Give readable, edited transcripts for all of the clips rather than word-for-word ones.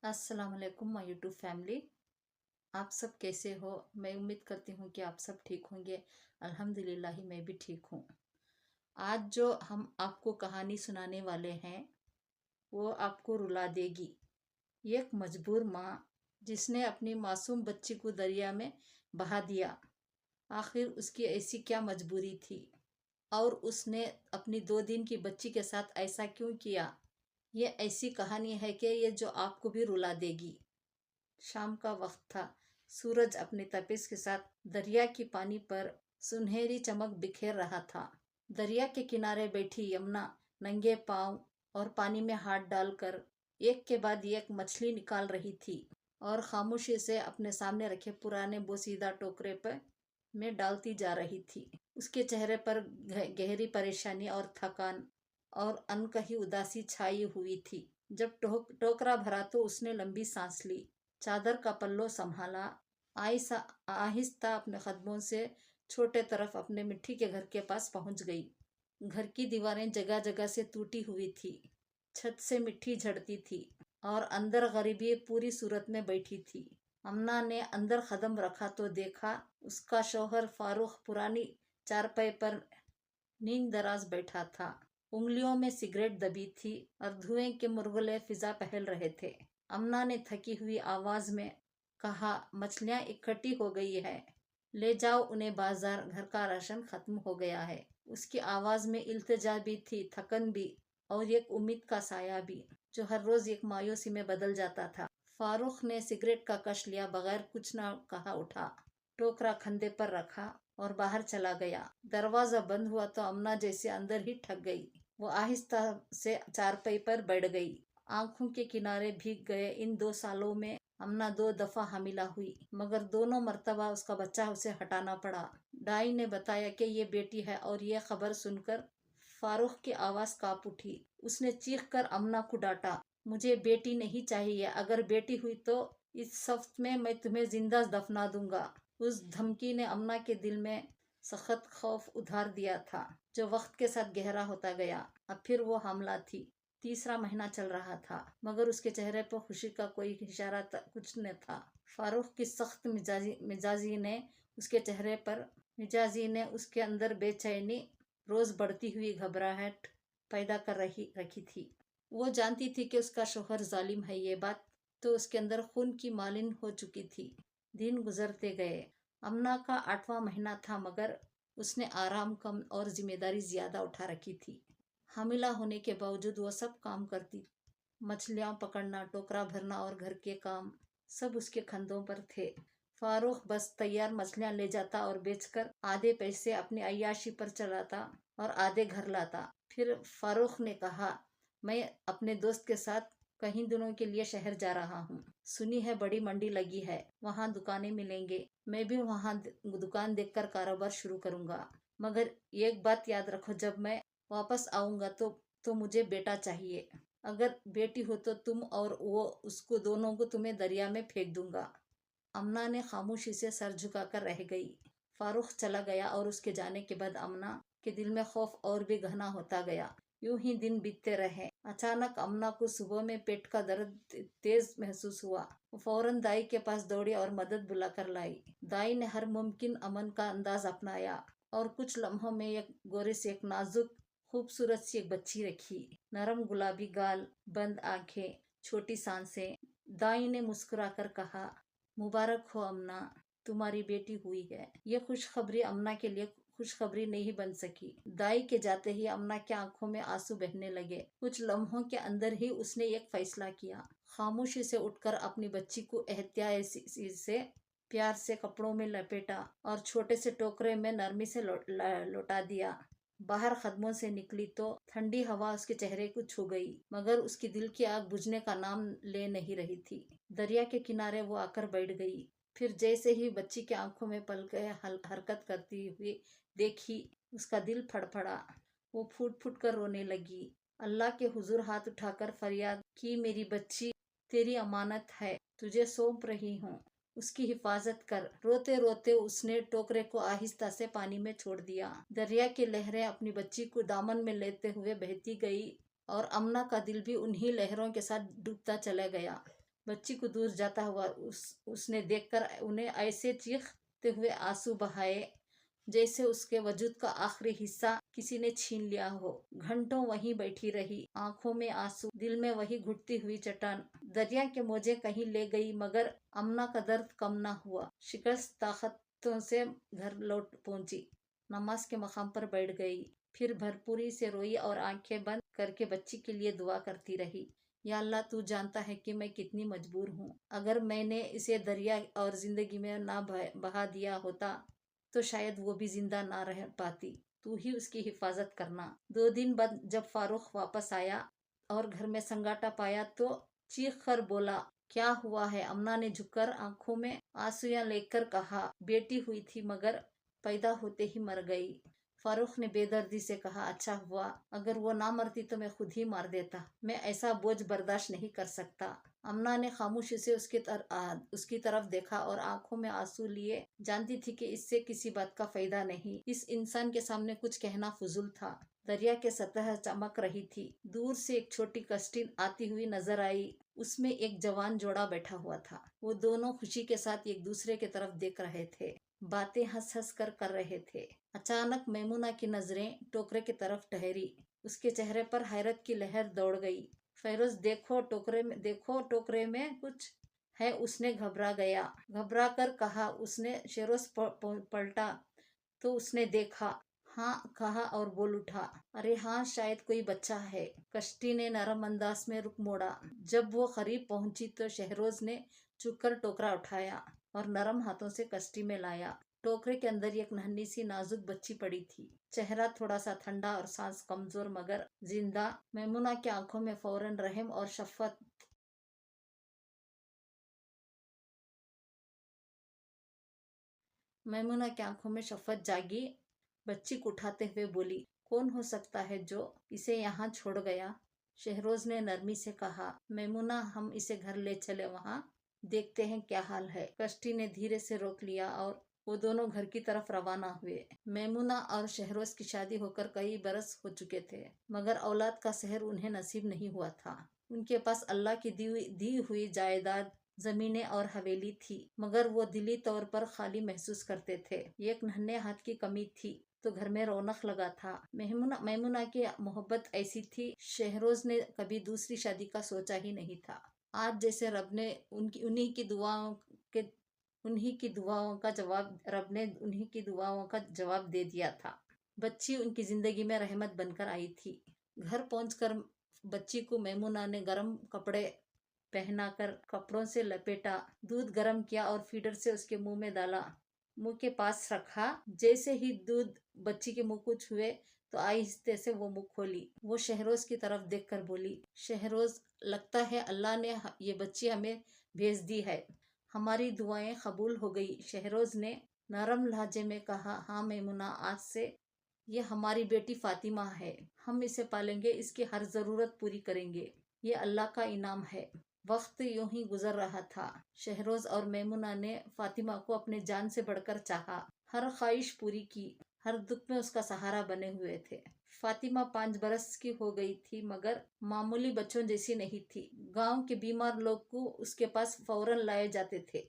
अस्सलाम वालेकुम my YouTube family. आप सब कैसे हो? मैं उम्मीद करती हूँ कि आप सब ठीक होंगे। अल्हम्दुलिल्लाह मैं भी ठीक हूँ। आज जो हम आपको कहानी सुनाने वाले हैं वो आपको रुला देगी। एक मजबूर माँ जिसने अपनी मासूम बच्ची को दरिया में बहा दिया। आखिर उसकी ऐसी क्या मजबूरी थी और उसने अपनी 2 दिन की बच्ची के साथ ऐसा क्यों किया? ये ऐसी कहानी है कि ये जो आपको भी रुला देगी। शाम का वक्त था। सूरज अपने तपिश के साथ दरिया की पानी पर सुनहरी चमक बिखेर रहा था। दरिया के किनारे बैठी यमुना नंगे पांव और पानी में हाथ डालकर एक के बाद एक मछली निकाल रही थी और खामोशी से अपने सामने रखे पुराने बोसीदा टोकरे पर में डालती जा रही थी। उसके चेहरे पर गहरी परेशानी और थकान और अनकही उदासी छाई हुई थी। जब टोकरा भरा तो उसने लंबी सांस ली, चादर का पल्लो संभाला, आहिस्ता अपने कदमों से छोटे तरफ अपने मिट्टी के घर के पास पहुंच गई। घर की दीवारें जगह जगह से टूटी हुई थी, छत से मिट्टी झड़ती थी और अंदर गरीबी पूरी सूरत में बैठी थी। अमना ने अंदर कदम रखा तो देखा उसका शौहर फारूक पुरानी चारपाई पर नींद दराज बैठा था। उंगलियों में सिगरेट दबी थी और धुएं के मुरगुले फिजा पहल रहे थे। अमना ने थकी हुई आवाज में कहा, मछलियां इकट्ठी हो गई है, ले जाओ उन्हें बाजार, घर का राशन खत्म हो गया है। उसकी आवाज में इल्तिजा भी थी, थकन भी और एक उम्मीद का साया भी जो हर रोज एक मायूसी में बदल जाता था। फारूक ने सिगरेट का कश लिया, बगैर कुछ न कहा उठा, टोकरा कंधे पर रखा और बाहर चला गया। दरवाजा बंद हुआ तो अमना जैसे अंदर ही ठग गई। वो आहिस्ता से चारपाई पर बैठ गई। आंखों के किनारे भीग गए। इन 2 सालों में अमना 2 दफा हामिला हुई, मगर दोनों मर्तबा उसका बच्चा उसे हटाना पड़ा। दाई ने बताया कि ये बेटी है और ये खबर सुनकर फारूक की आवाज कांप उठी। उसने चीख कर अमना को डांटा, मुझे बेटी नहीं चाहिए, अगर बेटी हुई तो इस सख्त में मैं तुम्हें जिंदा दफना दूंगा। उस धमकी ने अमना के दिल में सख्त खौफ उधार दिया था जो वक्त के साथ गहरा होता गया। अब फिर वो हमला थी। 3रा महीना चल रहा था मगर उसके चेहरे पर खुशी का कोई इशारा कुछ न था। फारूक की सख्त मिजाजी ने उसके अंदर बेचैनी, रोज बढ़ती हुई घबराहट पैदा कर रखी थी। वो जानती थी कि उसका शौहर जालिम है, ये बात तो उसके अंदर खून की मालिन हो चुकी थी। दिन गुजरते गए। अमना का 8वां महीना था मगर उसने आराम कम और जिम्मेदारी ज्यादा उठा रखी थी। हामिला होने के बावजूद वो सब काम करती। मछलियां पकड़ना, टोकरा भरना और घर के काम सब उसके कंधों पर थे। फारूक बस तैयार मछलियां ले जाता और बेचकर आधे पैसे अपनी अय्याशी पर चलाता और आधे घर लाता। फिर फारूक ने कहा, मैं अपने दोस्त के साथ कहीं दिनों के लिए शहर जा रहा हूँ। सुनी है बड़ी मंडी लगी है, वहाँ दुकानें मिलेंगे, मैं भी वहाँ दुकान देखकर कारोबार शुरू करूँगा। मगर एक बात याद रखो, जब मैं वापस आऊँगा तो मुझे बेटा चाहिए। अगर बेटी हो तो तुम और वो उसको दोनों को तुम्हें दरिया में फेंक दूंगा। अमना ने खामोशी से सर झुकाकर रह गई। फारूक चला गया और उसके जाने के बाद अमना के दिल में खौफ और भी घना होता गया। यूं ही दिन बीतते रहे। अचानक अमना को सुबह में पेट का दर्द तेज महसूस हुआ। वो फौरन दाई के पास दौड़ी और मदद बुलाकर लाई। दाई ने हर मुमकिन अमन का अंदाज अपनाया और कुछ लम्हों में एक गोरे से एक नाजुक खूबसूरत सी एक बच्ची रखी। नरम गुलाबी गाल, बंद आंखें, छोटी सांसें। दाई ने मुस्कुराकर कहा, मुबारक हो अमना, तुम्हारी बेटी हुई है। यह खुशखबरी अमना के लिए खुशखबरी नहीं बन सकी। दाई के जाते ही अमना की आंखों में आंसू बहने लगे। कुछ लम्हों के अंदर ही उसने एक फैसला किया। खामोशी से उठकर अपनी बच्ची को एहतियात से प्यार से कपड़ों में लपेटा और छोटे से टोकरे में नरमी से लौटा दिया। बाहर कदमों से निकली तो ठंडी हवा उसके चेहरे को छू गई, मगर उसकी दिल की आग बुझने का नाम ले नहीं रही थी। दरिया के किनारे वो आकर बैठ गई। फिर जैसे ही बच्ची की आंखों में पलकें हरकत करती हुई देखी, उसका दिल फड़फड़ा। वो फूट फूट कर रोने लगी। अल्लाह के हुजूर हाथ उठाकर फरियाद की, मेरी बच्ची तेरी अमानत है, तुझे सौंप रही हूँ, उसकी हिफाजत कर। रोते रोते उसने टोकरे को आहिस्ता से पानी में छोड़ दिया। दरिया की लहरें अपनी बच्ची को दामन में लेते हुए बहती गई और अमना का दिल भी उन्हीं लहरों के साथ डूबता चला गया। बच्ची को दूर जाता हुआ उसने देखकर उन्हें ऐसे चीखते हुए आंसू बहाए जैसे उसके वजूद का आखिरी हिस्सा किसी ने छीन लिया हो। घंटों वहीं बैठी रही, आंखों में आंसू, दिल में वही घुटती हुई चट्टान। दरिया के मौजें कहीं ले गई मगर अमना का दर्द कम ना हुआ। शिकस्त ताकतों से घर लौट पहुंची, नमाज के मकाम पर बैठ गई, फिर भरपूरी से रोई और आंखें बंद करके बच्ची के लिए दुआ करती रही। या अल्लाह, तू जानता है कि मैं कितनी मजबूर हूँ। अगर मैंने इसे दरिया और जिंदगी में ना बहा दिया होता तो शायद वो भी जिंदा ना रह पाती। तू ही उसकी हिफाजत करना। 2 दिन बाद जब फारूक वापस आया और घर में संगाटा पाया तो चीख कर बोला, क्या हुआ है? अमना ने झुककर आंखों में आंसुयां लेकर कहा, बेटी हुई थी मगर पैदा होते ही मर गई। फारूक ने बेदर्दी से कहा, अच्छा हुआ, अगर वो ना मरती तो मैं खुद ही मार देता। मैं ऐसा बोझ बर्दाश्त नहीं कर सकता। अमना ने खामोशी से उसकी तरफ देखा और आंखों में आंसू लिए जानती थी कि इससे किसी बात का फायदा नहीं। इस इंसान के सामने कुछ कहना फजूल था। दरिया के सतह चमक रही थी। दूर से एक छोटी कश्ती आती हुई नजर आई। उसमें एक जवान जोड़ा बैठा हुआ था। वो दोनों खुशी के साथ एक दूसरे की तरफ देख रहे थे, बातें हंस हंस कर रहे थे। अचानक मैमुना की नजरें टोकरे की तरफ ठहरी। उसके चेहरे पर हैरत की लहर दौड़ गई। फेरोज, देखो टोकरे में कुछ है, उसने घबरा कर कहा। उसने शेरोज पलटा तो उसने देखा, हाँ कहा और बोल उठा, अरे हाँ, शायद कोई बच्चा है। कश्ती ने नरम अंदाज में रुख मोड़ा। जब वो करीब पहुंची तो शहरोज ने झुककर टोकरा उठाया और नरम हाथों से कश्ती में लाया। टोकरे के अंदर एक नन्ही सी नाजुक बच्ची पड़ी थी। चेहरा थोड़ा सा ठंडा और सांस कमजोर मगर जिंदा। मैमुना की आंखों में फौरन रहम और शफकत मैमुना की आंखों में शफकत जागी। बच्ची को उठाते हुए बोली, कौन हो सकता है जो इसे यहाँ छोड़ गया? शहरोज ने नरमी से कहा, मैमुना, हम इसे घर ले चले, वहाँ देखते हैं क्या हाल है। कश्ती ने धीरे से रोक लिया और वो दोनों घर की तरफ रवाना हुए। मैमुना और शहरोज की शादी होकर कई बरस हो चुके थे मगर औलाद का सहर उन्हें नसीब नहीं हुआ था। उनके पास अल्लाह की दी हुई जायदाद, जमीनें और हवेली थी मगर वो दिली तौर पर खाली महसूस करते थे। एक नन्हे हाथ की कमी थी तो घर में रौनक लगा था। मैमुना की मोहब्बत ऐसी थी, शहरोज ने कभी दूसरी शादी का सोचा ही नहीं था। आज जैसे रब ने उन्हीं की दुआओं का जवाब दे दिया था। बच्ची उनकी जिंदगी में रहमत बनकर आई थी। घर पहुंचकर बच्ची को मैमुना ने गर्म कपड़े पहनाकर कपड़ों से लपेटा, दूध गर्म किया और फीडर से उसके मुंह में डाला, मुंह के पास रखा। जैसे ही दूध बच्ची के मुंह को छुए तो आहिस्ते से वो मुंह खोली। वो शहरोज की तरफ देखकर बोली, शहरोज, लगता है अल्लाह ने ये बच्ची हमें भेज दी है। हमारी दुआएं कबूल हो गई। शहरोज ने नरम लहजे में कहा, हाँ मैमुना, आज से ये हमारी बेटी फातिमा है। हम इसे पालेंगे, इसकी हर जरूरत पूरी करेंगे। ये अल्लाह का इनाम है। वक्त यूं ही गुजर रहा था। शहरोज और मैमुना ने फातिमा को अपने जान से बढ़कर चाहा, हर ख्वाहिश पूरी की, हर दुख में उसका सहारा बने हुए थे। फातिमा 5 बरस की हो गई थी मगर मामूली बच्चों जैसी नहीं थी। गांव के बीमार लोग को उसके पास फौरन लाए जाते थे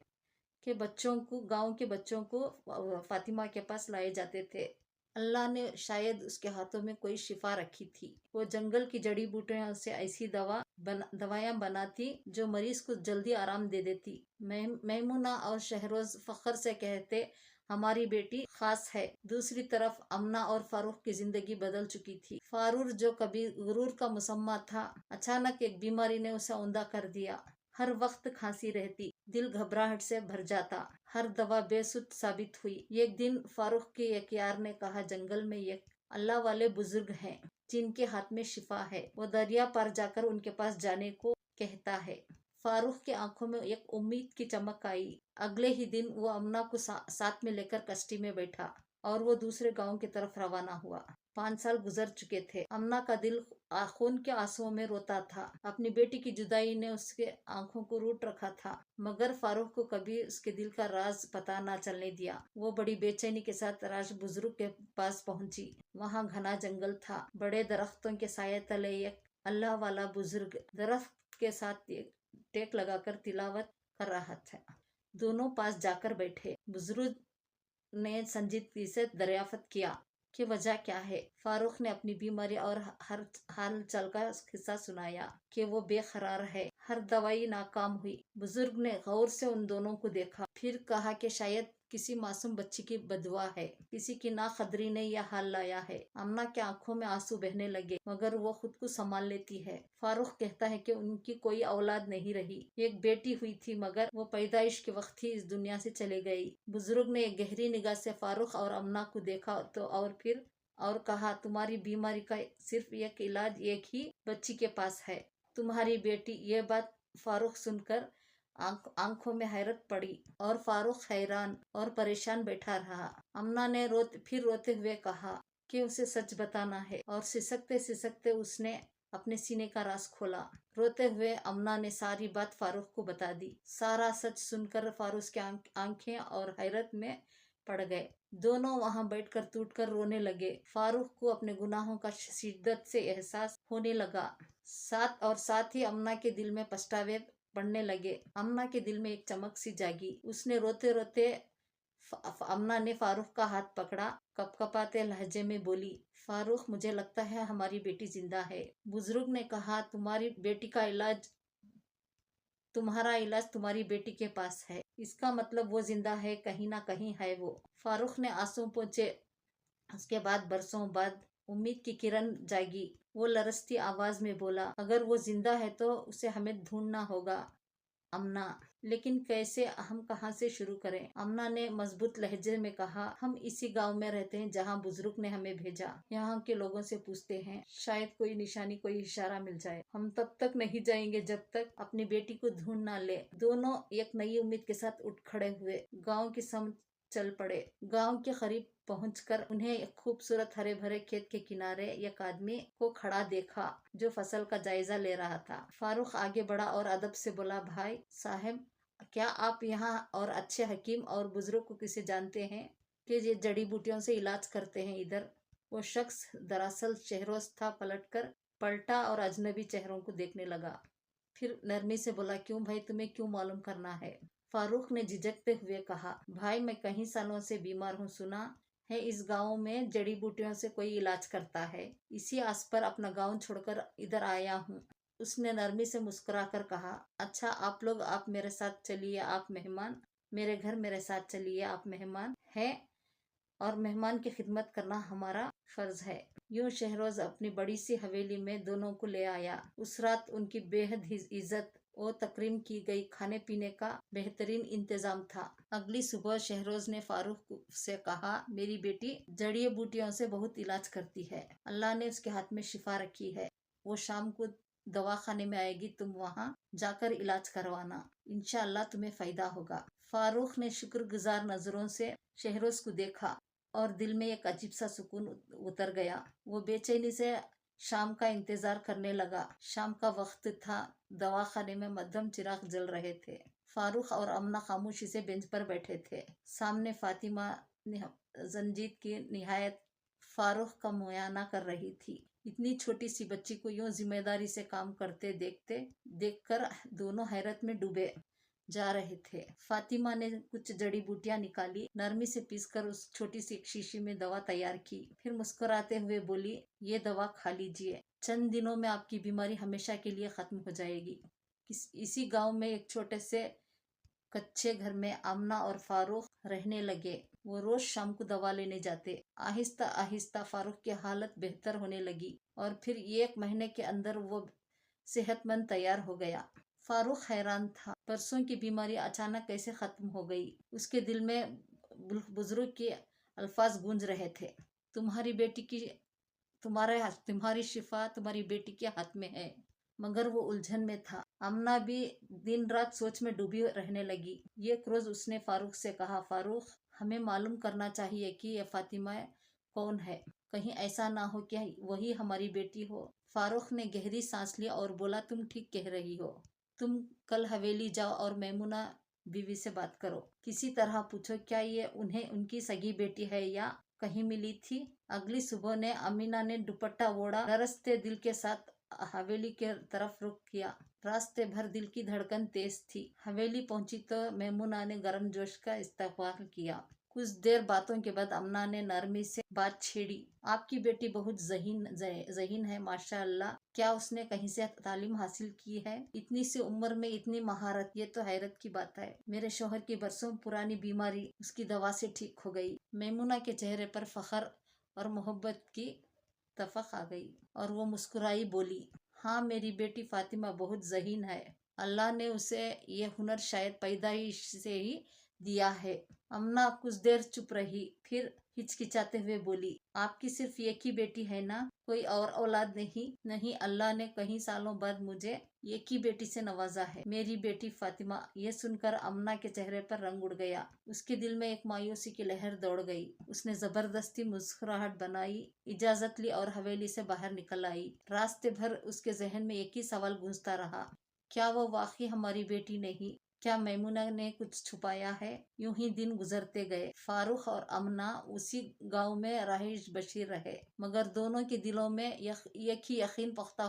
गांव के बच्चों को फातिमा के पास लाए जाते थे। अल्लाह ने शायद उसके हाथों में कोई शिफा रखी थी। वो जंगल की जड़ी बूटियों से ऐसी दवायां बनाती जो मरीज को जल्दी आराम दे देती। मैमुना और शहरोज फख्र से कहते, हमारी बेटी खास है। दूसरी तरफ अमना और फारूक की जिंदगी बदल चुकी थी। फारूक, जो कभी गुरूर का मुसम्मा था, अचानक एक बीमारी ने उसे औंधा कर दिया। हर वक्त खांसी रहती, दिल घबराहट से भर जाता, हर दवा बेसुध साबित हुई। एक दिन फारूक के एक यार ने कहा, जंगल में एक अल्लाह वाले बुजुर्ग हैं जिनके हाथ में शिफा है, वो दरिया पार जाकर उनके पास जाने को कहता है। फारूक की आंखों में एक उम्मीद की चमक आई। अगले ही दिन वो अमना को साथ में लेकर कश्ती में बैठा और वो दूसरे गांव की तरफ रवाना हुआ। 5 साल गुजर चुके थे। अमना का दिल खून के आंसुओं में रोता था। अपनी बेटी की जुदाई ने उसके आंखों को रूट रखा था मगर फारूक को कभी उसके दिल का राज पता न चलने दिया। वो बड़ी बेचैनी के साथ राज बुजुर्ग के पास पहुंची। वहाँ घना जंगल था। बड़े दरख्तों के साये तले एक अल्लाह वाला बुजुर्ग दरख्त के साथ टेक लगाकर तिलावत कर रहा था। दोनों पास जाकर बैठे। बुजुर्ग ने संजीदगी से दरियाफ्त किया कि वजह क्या है। फारूक ने अपनी बीमारी और हर हाल चाल का किस्सा सुनाया कि वो बेकरार है, हर दवाई नाकाम हुई। बुजुर्ग ने गौर से उन दोनों को देखा, फिर कहा कि शायद किसी मासूम बच्ची की बदुआ है, किसी की नाकदरी ने यह हाल लाया है। अम्ना के आंखों में आंसू बहने लगे, मगर वो खुद को संभाल लेती है। फारूक कहता है कि उनकी कोई औलाद नहीं रही, एक बेटी हुई थी, मगर वो पैदाइश के वक्त ही इस दुनिया से चले गई। बुजुर्ग ने एक गहरी निगाह से फारूक और अम्ना को देखा तो और कहा, तुम्हारी बीमारी का सिर्फ एक इलाज एक ही बच्ची के पास है, तुम्हारी बेटी। ये बात फारूक सुनकर आंखों में हैरत पड़ी और फारूक हैरान और परेशान बैठा रहा। अम्ना ने रोते हुए कहा कि उसे सच बताना है, और सिसकते सिसकते उसने अपने सीने का राज खोला। रोते हुए अम्ना ने सारी बात फारूक को बता दी। सारा सच सुनकर फारूक की आंखें और हैरत में पड़ गए। दोनों वहां बैठकर टूटकर रोने लगे। फारूक को अपने गुनाहों का शिद्दत से एहसास होने लगा। साथ ही अम्ना के दिल में पछतावे पड़ने लगे। अम्ना के दिल में एक चमक सी जागी। उसने रोते रोते अम्ना ने फारूक का हाथ पकड़ा, कपकपाते लहजे में बोली, फारूक, मुझे लगता है हमारी बेटी जिंदा है। बुजुर्ग ने कहा, तुम्हारा इलाज तुम्हारी बेटी के पास है, इसका मतलब वो जिंदा है, कहीं ना कहीं है वो। फारूक ने आंसू पोंछे। उसके बाद बरसों बाद उम्मीद की किरण जागी। वो लरसती आवाज में बोला, अगर वो जिंदा है तो उसे हमें ढूंढना होगा अम्ना, लेकिन कैसे, हम कहाँ से शुरू करें। अम्ना ने मजबूत लहजे में कहा, हम इसी गांव में रहते हैं जहाँ बुजुर्ग ने हमें भेजा। यहाँ के लोगों से पूछते हैं, शायद कोई निशानी, कोई इशारा मिल जाए। हम तब तक नहीं जाएंगे जब तक अपनी बेटी को ढूंढ ना ले। दोनों एक नई उम्मीद के साथ उठ खड़े हुए, गाँव की समझ चल पड़े। गांव के करीब पहुंचकर उन्हें एक खूबसूरत हरे भरे खेत के किनारे एक आदमी को खड़ा देखा जो फसल का जायजा ले रहा था। फारूक आगे बढ़ा और अदब से बोला, भाई साहब, क्या आप यहाँ और अच्छे हकीम और बुजुर्ग को किसे जानते हैं कि ये जड़ी बूटियों से इलाज करते हैं इधर? वो शख्स दरअसल शहरोज था। पलटा और अजनबी चेहरों को देखने लगा, फिर नरमी से बोला, क्यों भाई, तुम्हें क्यों मालूम करना है? फारूक ने झिझकते हुए कहा, भाई, मैं कई सालों से बीमार हूँ, सुना है इस गांव में जड़ी बूटियों से कोई इलाज करता है, इसी आस पर अपना गांव छोड़कर इधर आया हूँ। उसने नरमी से मुस्कुराकर कहा, अच्छा, आप मेरे साथ चलिए, आप मेहमान मेरे घर मेरे साथ चलिए, आप मेहमान हैं और मेहमान की खिदमत करना हमारा फर्ज है। यूं शहरोज अपनी बड़ी सी हवेली में दोनों को ले आया। उस रात उनकी बेहद इज्जत और तकरीम की गई। खाने पीने का बेहतरीन इंतजाम था। अगली सुबह शहरोज ने फारूक से कहा, मेरी बेटी जड़ी बूटियों से बहुत इलाज करती है, अल्लाह ने उसके हाथ में शिफा रखी है। वो शाम को दवाखाने में आएगी, तुम वहाँ जाकर इलाज करवाना, इंशाअल्लाह तुम्हें फायदा होगा। फारूक ने शुक्रगुजार नजरों से शहरोज को देखा और दिल में एक अजीब सा सुकून उतर गया। वो बेचैनी से शाम का इंतजार करने लगा। शाम का वक्त था। दवाखाने में मध्यम चिराग जल रहे थे। फारूक और अम्ना खामोशी से बेंच पर बैठे थे। सामने फातिमा जंजीद की निहायत फारूक का मुआयना कर रही थी। इतनी छोटी सी बच्ची को यूं जिम्मेदारी से काम करते देखकर दोनों हैरत में डूबे जा रहे थे। फातिमा ने कुछ जड़ी बूटियां निकाली, नरमी से पीसकर उस छोटी सी एक शीशी में दवा तैयार की, फिर मुस्कुराते हुए बोली, ये दवा खा लीजिए, चंद दिनों में आपकी बीमारी हमेशा के लिए खत्म हो जाएगी। इसी गांव में एक छोटे से कच्चे घर में आमना और फारूक रहने लगे। वो रोज शाम को दवा लेने जाते। आहिस्ता आहिस्ता फारूक की हालत बेहतर होने लगी और फिर 1 महीने के अंदर वो सेहतमंद तैयार हो गया। फारूक हैरान था, परसों की बीमारी अचानक कैसे खत्म हो गई। उसके दिल में बुजुर्ग के अल्फाज गूंज रहे थे, तुम्हारी शिफा तुम्हारी बेटी के हाथ में है। मगर वो उलझन में था। अम्ना भी दिन रात सोच में डूबी रहने लगी। एक रोज उसने फारूक से कहा, फारूक, हमें मालूम करना चाहिए कि ये फातिमा कौन है, कहीं ऐसा ना हो कि वही हमारी बेटी हो। फारूक ने गहरी सांस लिया और बोला, तुम ठीक कह रही हो, तुम कल हवेली जाओ और मैमुना बीवी से बात करो, किसी तरह पूछो क्या ये उन्हें उनकी सगी बेटी है या कहीं मिली थी। अगली सुबह ने अमीना ने दुपट्टा ओढ़ा, लरसते दिल के साथ हवेली के तरफ रुख किया। रास्ते भर दिल की धड़कन तेज थी। हवेली पहुंची तो मैमुना ने गर्म जोश का इस्तकबाल किया। कुछ देर बातों के बाद अमना ने नरमी से बात छेड़ी। आपकी बेटी बहुत ज़हीन है माशाअल्लाह। क्या उसने कहीं से तालीम हासिल की है? इतनी सी उम्र में इतनी महारत, ये तो हैरत की बात है। मेरे शौहर की बरसों पुरानी बीमारी उसकी दवा से ठीक हो गई। मैमुना के चेहरे पर फख्र और मोहब्बत की तफक आ गई और वो मुस्कुराई बोली, हाँ मेरी बेटी फातिमा बहुत ज़हीन है। अल्लाह ने उसे ये हुनर शायद पैदाइश से ही दिया है। अमना कुछ देर चुप रही, फिर हिचकिचाते हुए बोली, आपकी सिर्फ एक ही बेटी है ना? कोई और औलाद नहीं? नहीं, अल्लाह ने कई सालों बाद मुझे एक ही बेटी से नवाजा है, मेरी बेटी फातिमा। ये सुनकर अमना के चेहरे पर रंग उड़ गया। उसके दिल में एक मायूसी की लहर दौड़ गई। उसने जबरदस्ती मुस्कुराहट बनाई, इजाजत ली और हवेली से बाहर निकल आई। रास्ते भर उसके जहन में एक ही सवाल गूंजता रहा, क्या वो वाकई हमारी बेटी नहीं? क्या मैमुना ने कुछ छुपाया है? यूं ही दिन गुजरते गए। फारूक और अमना उसी गांव में रहीश बशीर रहे, मगर दोनों के दिलों में एक ही यकीन पुख्ता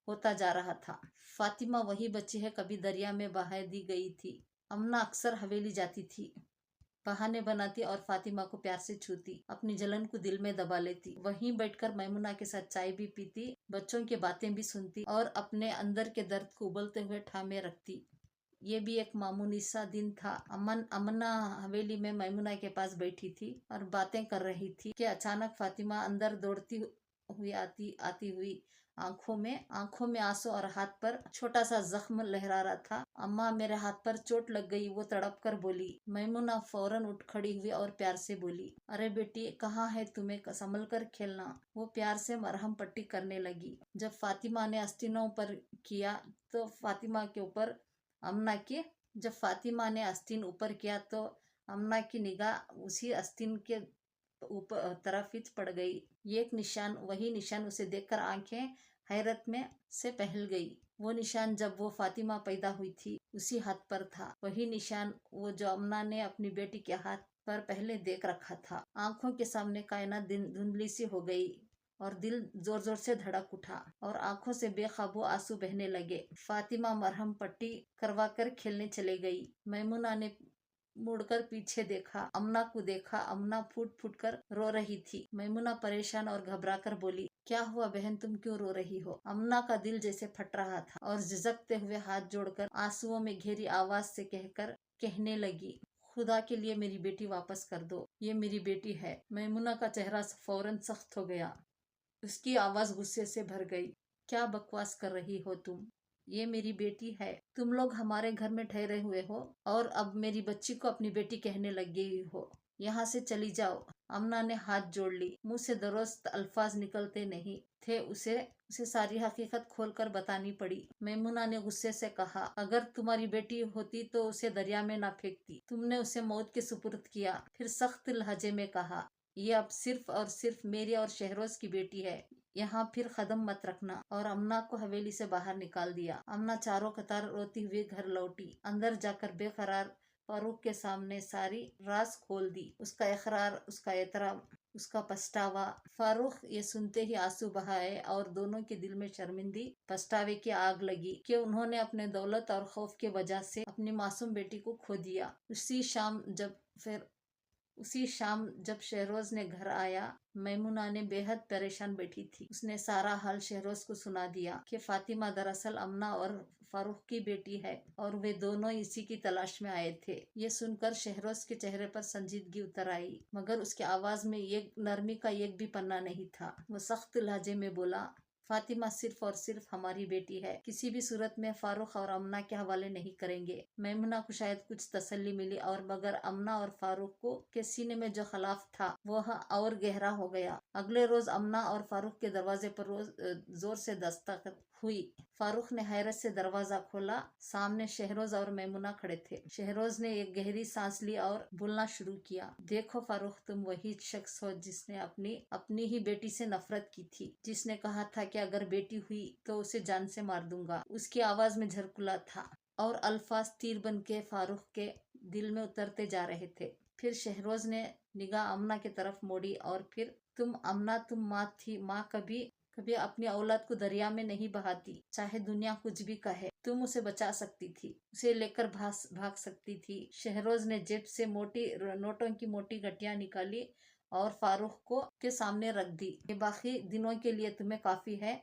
होता जा रहा था, फातिमा वही बच्ची है कभी दरिया में बहा दी गई थी। अमना अक्सर हवेली जाती थी, बहाने बनाती और फातिमा को प्यार से छूती, अपनी जलन को दिल में दबा लेती। वहीं बैठकर मैमुना के साथ चाय भी पीती, बच्चों की बातें भी सुनती और अपने अंदर के दर्द को उबलते हुए ठामे रखती। ये भी एक मामूली सा दिन था। अमना हवेली में मैमुना के पास बैठी थी और बातें कर रही थी कि अचानक फातिमा अंदर दौड़ती हुई आती हुई आंखों में आंसू और हाथ पर छोटा सा जख्म लहरा रहा था। अम्मा मेरे हाथ पर चोट लग गई, वो तड़प कर बोली। मैमुना फौरन उठ खड़ी हुई और प्यार से बोली, अरे बेटी कहाँ है तुम्हें, संभल कर खेलना। वो प्यार से मरहम पट्टी करने लगी। जब फातिमा ने आस्तीनों पर किया तो जब फातिमा ने आस्तीन ऊपर किया तो अमना की निगाह उसी आस्तीन के ऊपर तरफ ही पड़ गई। वही निशान उसे देखकर आंखें हैरत में से पहल गई। वो निशान जब वो फातिमा पैदा हुई थी उसी हाथ पर था, वही निशान वो जो अमना ने अपनी बेटी के हाथ पर पहले देख रखा था। आंखों के सामने कायनात धुंधली सी हो गई और दिल जोर जोर से धड़क उठा और आंखों से बेकाबू आंसू बहने लगे। फातिमा मरहम पट्टी करवा कर खेलने चले गई। मैमुना ने मुड़कर पीछे देखा, अमना को देखा। अमना फूट फूट कर रो रही थी। मैमुना परेशान और घबरा कर बोली, क्या हुआ बहन, तुम क्यों रो रही हो? अमना का दिल जैसे फट रहा था और झिझकते हुए हाथ जोड़कर आंसुओं में घेरी आवाज से कहने लगी, खुदा के लिए मेरी बेटी वापस कर दो, ये मेरी बेटी है। मैमुना का चेहरा फौरन सख्त हो गया, उसकी आवाज गुस्से से भर गई। क्या बकवास कर रही हो तुम? ये मेरी बेटी है। तुम लोग हमारे घर में ठहरे हुए हो और अब मेरी बच्ची को अपनी बेटी कहने लग गई हो। यहाँ से चली जाओ। अमना ने हाथ जोड़ ली। मुंह से दुरुस्त अल्फाज निकलते नहीं थे। उसे सारी हकीकत खोलकर बतानी पड़ी। मैमुना ने गुस्से से कहा, अगर तुम्हारी बेटी होती तो उसे दरिया में ना फेंकती। तुमने उसे मौत के सुपुर्द किया। फिर सख्त लहजे में कहा, ये अब सिर्फ और सिर्फ मेरी और शहरोज की बेटी है, यहाँ फिर कदम मत रखना। और अमना को हवेली से बाहर निकाल दिया। अमना चारों कतार रोती हुई घर लौटी। अंदर जाकर बेकरार फारूक के सामने सारी राज खोल दी, उसका इकरार, उसका एतराम, उसका पछतावा। फारूक ये सुनते ही आंसू बहाए और दोनों के दिल में शर्मिंदी पछतावे की आग लगी कि उन्होंने अपने दौलत और खौफ के वजह से अपनी मासूम बेटी को खो दिया। उसी शाम जब शहरोज ने घर आया, मैमुना ने बेहद परेशान बैठी थी। उसने सारा हाल शहरोज को सुना दिया कि फातिमा दरअसल अमना और फारूक की बेटी है और वे दोनों इसी की तलाश में आए थे। ये सुनकर शहरोज के चेहरे पर संजीदगी उतर आई, मगर उसकी आवाज में एक नरमी का एक भी पन्ना नहीं था। वो सख्त लहजे में बोला, फातिमा सिर्फ और सिर्फ हमारी बेटी है, किसी भी सूरत में फारूक और अमना के हवाले नहीं करेंगे। मैमुना को शायद कुछ तसल्ली मिली और मगर अमना और फारूक को के सीने में जो खिलाफ था वह और गहरा हो गया। अगले रोज अमना और फारूक के दरवाजे पर जोर से दस्तक हुई। फारूक ने हैरत से दरवाजा खोला। सामने शहरोज और मैमुना खड़े थे। शहरोज ने एक गहरी सांस ली और बोलना शुरू किया, देखो फारूक, तुम वही शख्स हो जिसने अपनी ही बेटी से नफरत की थी, जिसने कहा था कि अगर बेटी हुई तो उसे जान से मार दूंगा। उसकी आवाज में झरकुला था और अल्फाज तीर बन के फारूक के दिल में उतरते जा रहे थे। फिर शहरोज ने निगाह अमना की तरफ मोड़ी और फिर, तुम अमना, तुम माँ थी, माँ कभी कभी अपनी औलाद को दरिया में नहीं बहाती। चाहे दुनिया कुछ भी कहे, तुम उसे बचा सकती थी, उसे लेकर भाग सकती थी। शहरोज ने जेब से मोटी नोटों की मोटी गड्डियां निकाली और फारूक को के सामने रख दी। ये बाकी दिनों के लिए तुम्हें काफी है,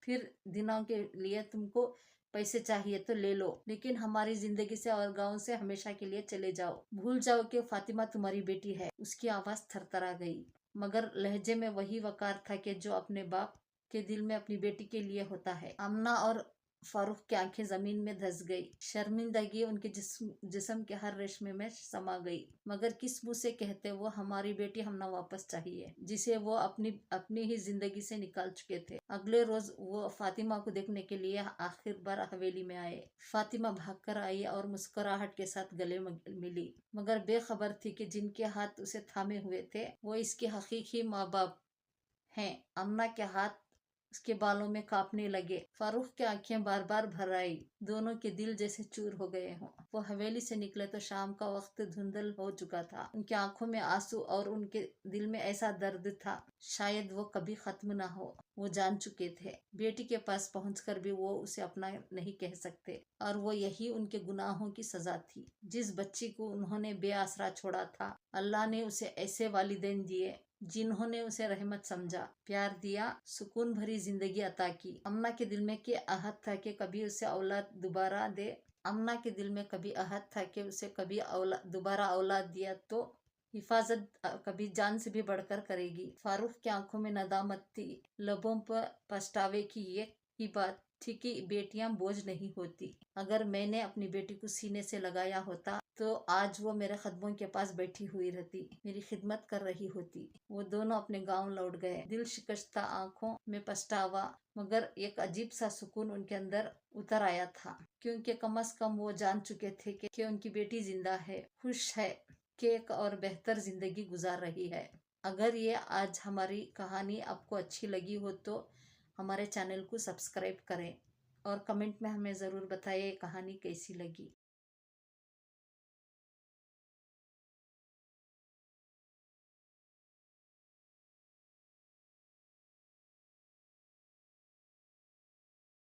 फिर दिनों के लिए तुमको पैसे चाहिए तो ले लो, लेकिन हमारी जिंदगी से और गांव से हमेशा के लिए चले जाओ। भूल जाओ कि फातिमा तुम्हारी बेटी है। उसकी आवाज थरथरा गई, मगर लहजे में वही वकार था कि जो अपने बाप के दिल में अपनी बेटी के लिए होता है। आमना और फारूक की आंखें जमीन में धंस गई। शर्मिंदगी उनके जिस्म के हर रेशमे में समा गई। मगर किस मुंह से कहते वो हमारी बेटी हम ना वापस चाहिए, जिसे वो अपनी ही जिंदगी से निकाल चुके थे। अगले रोज वो फातिमा को देखने के लिए आखिर बार हवेली में आए। फातिमा भागकर आई और मुस्कुराहट के साथ गले मिली, मगर बेखबर थी कि जिनके हाथ उसे थामे हुए थे वो इसके हकीकी माँ बाप हैं। अम्ना के हाथ उसके बालों में कांपने लगे। फारूक की आंखें बार बार भर आई, दोनों के दिल जैसे चूर हो गए हों। वो हवेली से निकले तो शाम का वक्त धुंधल हो चुका था। उनकी आंखों में आंसू और उनके दिल में ऐसा दर्द था, शायद वो कभी खत्म ना हो। वो जान चुके थे बेटी के पास पहुंचकर भी वो उसे अपना नहीं कह सकते, और वो यही उनके गुनाहों की सजा थी। जिस बच्ची को उन्होंने बेआसरा छोड़ा था, अल्लाह ने उसे ऐसे वालिदैन दिए जिन्होंने उसे रहमत समझा, प्यार दिया, सुकून भरी जिंदगी अता की। अम्ना के दिल में के आहत था कि कभी उसे औलाद दोबारा दे। अम्ना के दिल में कभी आहत था कि उसे कभी दोबारा औलाद दिया तो हिफाजत कभी जान से भी बढ़कर करेगी। फारूक की आंखों में नदामत थी, लबों पर पछतावे की ये ही बात थी कि बेटियां बोझ नहीं होती। अगर मैंने अपनी बेटी को सीने से लगाया होता तो आज वो मेरे कदमों के पास बैठी हुई रहती, मेरी खिदमत कर रही होती। वो दोनों अपने गांव लौट गए, दिल शिकस्ता, आंखों में पछतावा, मगर एक अजीब सा सुकून उनके अंदर उतर आया था, क्योंकि कम से कम वो जान चुके थे कि उनकी बेटी जिंदा है, खुश है, कि एक और बेहतर जिंदगी गुजार रही है। अगर ये आज हमारी कहानी आपको अच्छी लगी हो तो हमारे चैनल को सब्सक्राइब करें और कमेंट में हमें ज़रूर बताइए कहानी कैसी लगी।